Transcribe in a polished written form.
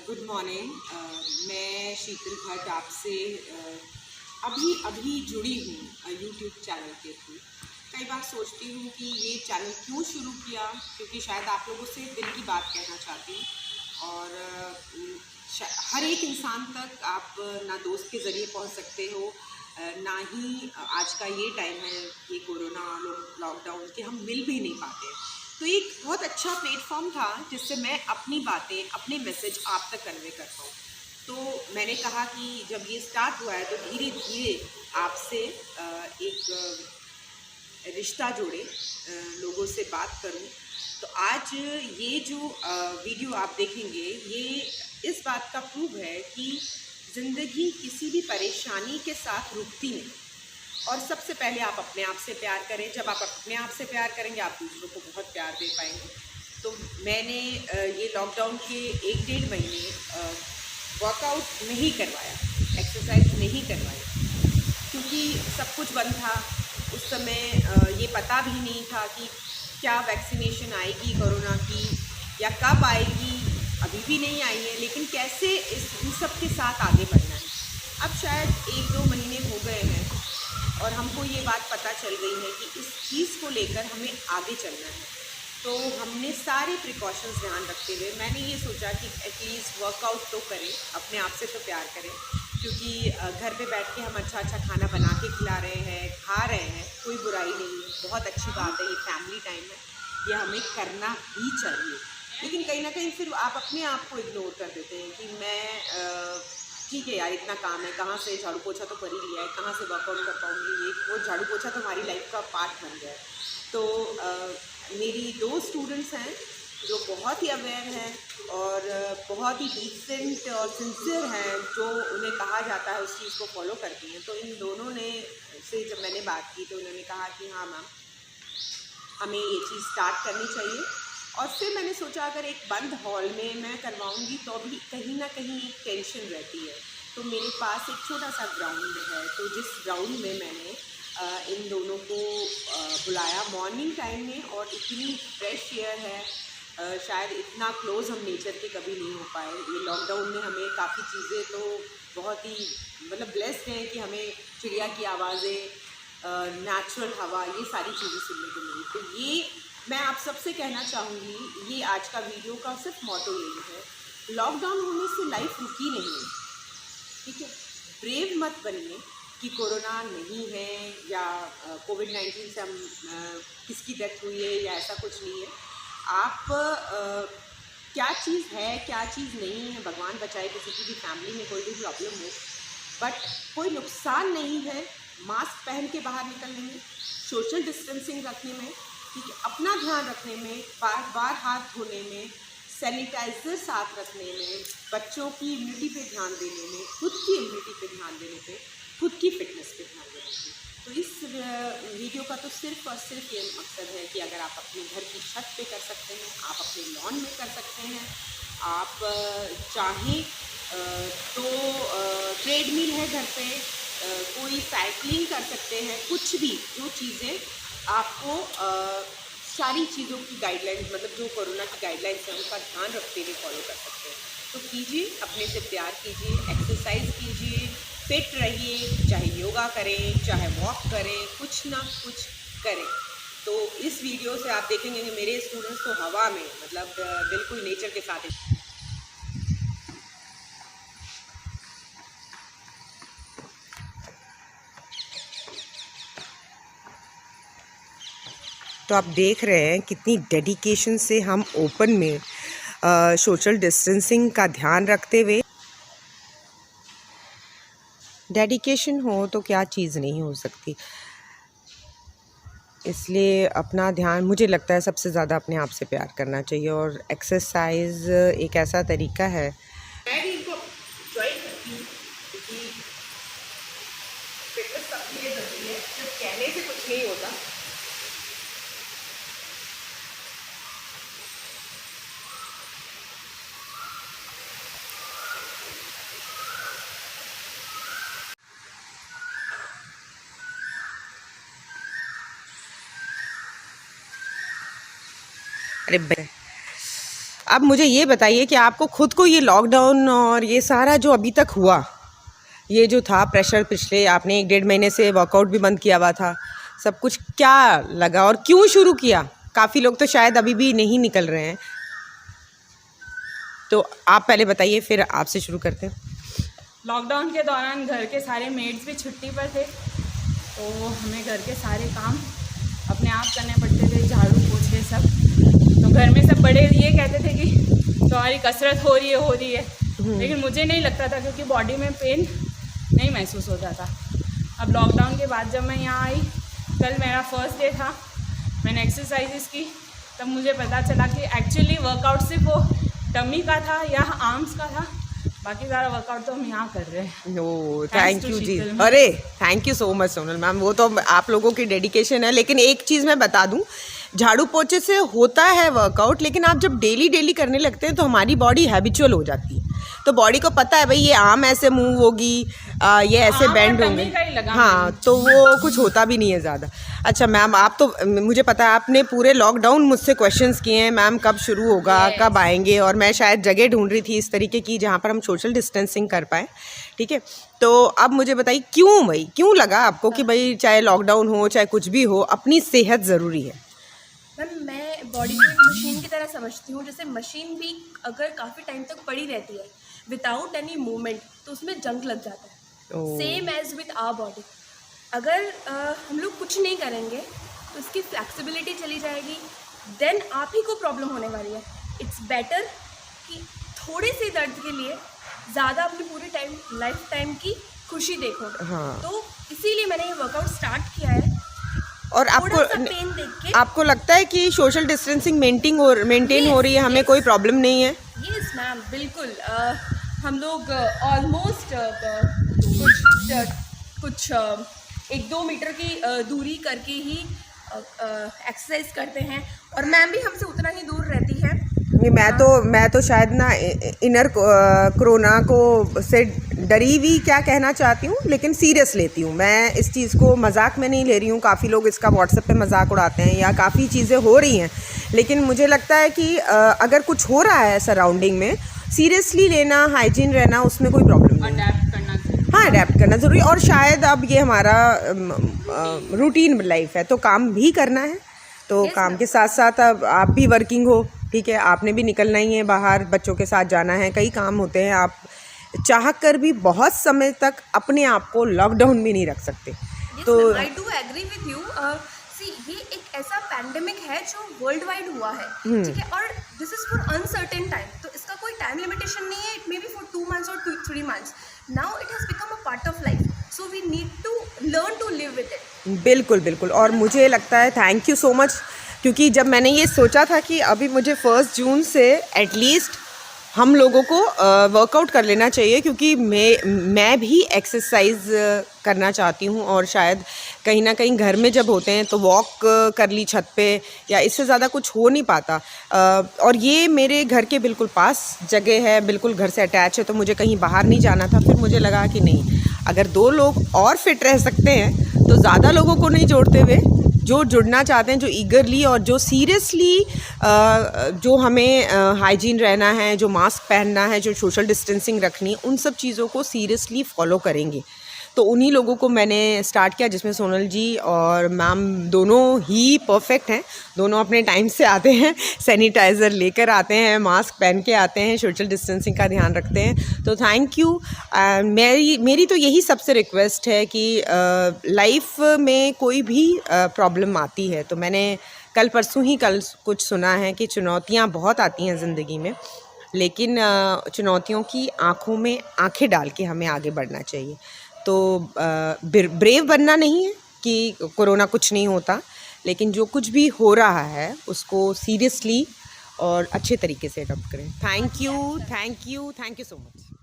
Good morning. मैं शीतल भट्ट आपसे अभी अभी जुड़ी हूँ यूट्यूब चैनल के थ्रू। कई बार सोचती हूँ कि ये चैनल क्यों शुरू किया, क्योंकि शायद आप लोगों से दिल की बात कहना चाहती हूँ। और हर एक इंसान तक आप ना दोस्त के ज़रिए पहुँच सकते हो, ना ही आज का ये टाइम है ये कोरोना लॉकडाउन के हम मिल भी नहीं पाते। तो एक बहुत अच्छा प्लेटफॉर्म था जिससे मैं अपनी बातें, अपने मैसेज आप तक कन्वे कर पाऊँ। तो मैंने कहा कि जब ये स्टार्ट हुआ है तो धीरे धीरे आपसे एक रिश्ता जोड़े, लोगों से बात करूं। तो आज ये जो वीडियो आप देखेंगे ये इस बात का प्रूव है कि ज़िंदगी किसी भी परेशानी के साथ रुकती नहीं। और सबसे पहले आप अपने आप से प्यार करें। जब आप अपने आप से प्यार करेंगे आप दूसरों को बहुत प्यार दे पाएंगे। तो मैंने ये लॉकडाउन के 1-1.5 महीने वर्कआउट नहीं करवाया, एक्सरसाइज नहीं करवाई, क्योंकि सब कुछ बंद था। उस समय ये पता भी नहीं था कि क्या वैक्सीनेशन आएगी कोरोना की या कब आएगी। अभी भी नहीं आई है, लेकिन कैसे इन सब के साथ आगे बढ़ना है। अब शायद 1-2 महीने हो गए हैं और हमको ये बात पता चल गई है कि इस चीज़ को लेकर हमें आगे चलना है। तो हमने सारे प्रिकॉशंस ध्यान रखते हुए मैंने ये सोचा कि एटलीस्ट वर्कआउट तो करें, अपने आप से तो प्यार करें, क्योंकि घर पे बैठ के हम अच्छा अच्छा खाना बना के खिला रहे हैं, खा रहे हैं, कोई बुराई नहीं है, बहुत अच्छी बात है। ये फैमिली टाइम है, ये हमें करना ही चाहिए। लेकिन कहीं ना कहीं फिर आप अपने आप को इग्नोर कर देते हैं कि मैं ठीक है यार, इतना काम है, कहाँ से झाड़ू पोछा तो कर ही लिया है, कहाँ से वर्कआउट कर पाऊँगी। ये वो झाड़ू पोछा तो हमारी लाइफ का पार्ट बन गया है। तो मेरी 2 स्टूडेंट्स हैं जो बहुत ही अवेयर हैं और बहुत ही डिसेंट और सिंसियर हैं, जो उन्हें कहा जाता है उस चीज़ को फॉलो करती हैं। तो इन दोनों ने से जब मैंने बात की तो उन्होंने कहा कि हाँ मैम, हमें ये चीज़ स्टार्ट करनी चाहिए। और फिर मैंने सोचा अगर एक बंद हॉल में मैं करवाऊंगी तो भी कहीं ना कहीं एक टेंशन रहती है। तो मेरे पास एक छोटा सा ग्राउंड है, तो जिस ग्राउंड में मैंने इन दोनों को बुलाया मॉर्निंग टाइम में, और इतनी फ्रेश एयर है, शायद इतना क्लोज़ हम नेचर के कभी नहीं हो पाए। ये लॉकडाउन में हमें काफ़ी चीज़ें तो बहुत ही मतलब ब्लेस्ड हैं कि हमें चिड़िया की आवाज़ें, नेचुरल हवा, ये सारी चीज़ें सुनने को मिली। तो ये मैं आप सबसे कहना चाहूँगी, ये आज का वीडियो का सिर्फ मोटो यही है, लॉकडाउन होने से लाइफ रुकी नहीं है, ठीक है। ब्रेव मत बनिए कि कोरोना नहीं है या कोविड-19 से हम किसकी डेथ हुई है या ऐसा कुछ नहीं है। आप क्या चीज़ है, क्या चीज़ नहीं है, भगवान बचाए किसी की भी फैमिली में कोई भी प्रॉब्लम हो, बट कोई नुकसान नहीं है मास्क पहन के बाहर निकलने में, सोशल डिस्टेंसिंग रखने में, ठीक है, अपना ध्यान रखने में, बार बार हाथ धोने में, सैनिटाइज़र साथ रखने में, बच्चों की इम्यूनिटी पे ध्यान देने में, खुद की इम्यूनिटी पे ध्यान देने पे, खुद की फिटनेस पे ध्यान देने पे। तो इस वीडियो का तो सिर्फ और सिर्फ ये मकसद है कि अगर आप अपने घर की छत पे कर सकते हैं, आप अपने लॉन में कर सकते हैं, आप चाहें तो ट्रेडमिल है घर पे, कोई साइकिलिंग कर सकते हैं, कुछ भी जो चीज़ें आपको सारी चीज़ों की गाइडलाइंस, मतलब जो कोरोना की गाइडलाइंस हैं उनका ध्यान रखते हुए फॉलो कर सकते हैं। तो कीजिए, अपने से प्यार कीजिए, एक्सरसाइज कीजिए, फिट रहिए, चाहे योगा करें, चाहे वॉक करें, कुछ ना कुछ करें। तो इस वीडियो से आप देखेंगे कि मेरे स्टूडेंट्स तो हवा में, मतलब बिल्कुल नेचर के साथ। तो आप देख रहे हैं कितनी डेडिकेशन से हम ओपन में सोशल डिस्टेंसिंग का ध्यान रखते हुए, डेडिकेशन हो तो क्या चीज़ नहीं हो सकती। इसलिए अपना ध्यान, मुझे लगता है सबसे ज़्यादा अपने आप से प्यार करना चाहिए, और एक्सरसाइज एक ऐसा तरीका है। मैं भी इनको ज्वाइन करती हूँ क्योंकि फिटनेस सबके लिए ज़रूरी है, सिर्फ कहने से कुछ नहीं होता। अरे अब मुझे ये बताइए कि आपको खुद को ये लॉकडाउन और ये सारा जो अभी तक हुआ, ये जो था प्रेशर, पिछले आपने 1-1.5 महीने से वर्कआउट भी बंद किया हुआ था, सब कुछ क्या लगा और क्यों शुरू किया? काफ़ी लोग तो शायद अभी भी नहीं निकल रहे हैं, तो आप पहले बताइए, फिर आपसे शुरू करते हैं। लॉकडाउन के दौरान घर के सारे मेड्स भी छुट्टी पर थे, तो हमें घर के सारे काम अपने आप करने पड़ते थे, झाड़ू पोछे सब। तो घर में सब बड़े ये कहते थे कि तुम्हारी कसरत हो रही है, लेकिन मुझे नहीं लगता था क्योंकि बॉडी में पेन नहीं महसूस होता था। अब लॉकडाउन के बाद जब मैं यहाँ आई, कल मेरा फर्स्ट डे था, मैंने एक्सरसाइजेस की, तब मुझे पता चला कि एक्चुअली वर्कआउट सिर्फ वो टमी का था या आर्म्स का था, बाकी सारा वर्कआउट तो हम यहाँ कर रहे हैं। ओ थैंक यू जी, अरे thank you so much Sonal ma'am, वो तो आप लोगों की डेडिकेशन है। लेकिन एक चीज़ मैं बता दूं, झाड़ू पोछे से होता है वर्कआउट, लेकिन आप जब डेली करने लगते हैं तो हमारी बॉडी हैबिचुअल हो जाती है, तो बॉडी को पता है भाई ये आर्म ऐसे मूव होगी, ये ऐसे बेंड होंगे, हाँ, तो वो कुछ होता भी नहीं है ज़्यादा। अच्छा मैम, आप तो मुझे पता है आपने पूरे लॉकडाउन मुझसे क्वेश्चंस किए हैं, मैम कब शुरू होगा, कब आएंगे, और मैं शायद जगह ढूंढ रही थी इस तरीके की जहाँ पर हम सोशल डिस्टेंसिंग कर पाएँ, ठीक है। तो अब मुझे बताइए क्यों लगा आपको कि भाई चाहे लॉकडाउन हो चाहे कुछ भी हो, अपनी सेहत ज़रूरी है? मैम, मैं बॉडी को एक मशीन की तरह समझती हूँ। जैसे मशीन भी अगर काफ़ी टाइम तक पड़ी रहती है विदाउट एनी मूवमेंट, तो उसमें जंग लग जाता है। Same as with our body, अगर हम लोग कुछ नहीं करेंगे तो उसकी फ्लेक्सिबिलिटी चली जाएगी, देन आप ही को प्रॉब्लम होने वाली है। इट्स बेटर कि थोड़े से दर्द के लिए ज़्यादा अपनी पूरी लाइफ टाइम की खुशी देखो। हाँ। तो इसीलिए मैंने ये वर्कआउट स्टार्ट किया है। और आपको लगता है कि सोशल डिस्टेंसिंग मेंटेन हो रही है, हमें कोई प्रॉब्लम नहीं है? यस मैम, बिल्कुल। हम लोग ऑलमोस्ट कुछ 1-2 मीटर की दूरी करके ही एक्सरसाइज करते हैं, और मैम भी हमसे उतना ही दूर रहती है। मैं तो शायद ना इनर कोरोना को से डरी हुई क्या कहना चाहती हूँ, लेकिन सीरियस लेती हूँ। मैं इस चीज़ को मजाक में नहीं ले रही हूँ। काफ़ी लोग इसका व्हाट्सएप पे मजाक उड़ाते हैं या काफ़ी चीज़ें हो रही हैं, लेकिन मुझे लगता है कि अगर कुछ हो रहा है सराउंडिंग में, सीरियसली लेना, हाइजीन रहना, उसमें कोई प्रॉब्लम नहीं है। हाँ, अडेप्ट करना ज़रूरी। और शायद अब ये हमारा रूटीन लाइफ है, तो काम भी करना है, तो काम के साथ साथ अब आप भी वर्किंग हो, ठीक है, आपने भी निकलना ही है बाहर, बच्चों के साथ जाना है, कई काम होते हैं। आप चाह कर भी बहुत समय तक अपने आप को लॉकडाउन भी नहीं रख सकते। तो I do agree with you. See, ये एक ऐसा पैंडेमिक है जो वर्ल्ड वाइड हुआ है, ठीक है, और this is for uncertain time, तो इसका कोई टाइम लिमिटेशन नहीं है। It may be for 2 months और 3 months। Now it has become a part of life, so we need to learn to live with it. बिल्कुल। और मुझे लगता है, थैंक यू सो मच, क्योंकि जब मैंने ये सोचा था कि अभी मुझे 1 जून से एटलीस्ट हम लोगों को वर्कआउट कर लेना चाहिए, क्योंकि मैं भी एक्सरसाइज करना चाहती हूँ, और शायद कहीं ना कहीं घर में जब होते हैं तो वॉक कर ली छत पे, या इससे ज़्यादा कुछ हो नहीं पाता। और ये मेरे घर के बिल्कुल पास जगह है, बिल्कुल घर से अटैच है, तो मुझे कहीं बाहर नहीं जाना था। फिर मुझे लगा कि नहीं, अगर 2 लोग और फिट रह सकते हैं तो ज़्यादा लोगों को नहीं जोड़ते हुए, जो जुड़ना चाहते हैं, जो ईगरली और जो सीरियसली जो हमें हाइजीन रहना है, जो मास्क पहनना है, जो सोशल डिस्टेंसिंग रखनी है, उन सब चीज़ों को सीरियसली फॉलो करेंगे, तो उन्हीं लोगों को मैंने स्टार्ट किया, जिसमें सोनल जी और मैम दोनों ही परफेक्ट हैं। दोनों अपने टाइम से आते हैं, सैनिटाइज़र लेकर आते हैं, मास्क पहन के आते हैं, सोशल डिस्टेंसिंग का ध्यान रखते हैं, तो थैंक यू। मेरी तो यही सबसे रिक्वेस्ट है कि लाइफ में कोई भी प्रॉब्लम आती है, तो मैंने कल कुछ सुना है कि चुनौतियाँ बहुत आती हैं ज़िंदगी में, लेकिन चुनौतियों की आँखों में आँखें डाल के हमें आगे बढ़ना चाहिए। तो ब्रेव बनना नहीं है कि कोरोना कुछ नहीं होता, लेकिन जो कुछ भी हो रहा है उसको सीरियसली और अच्छे तरीके से अडॉप्ट करें। Thank you so much.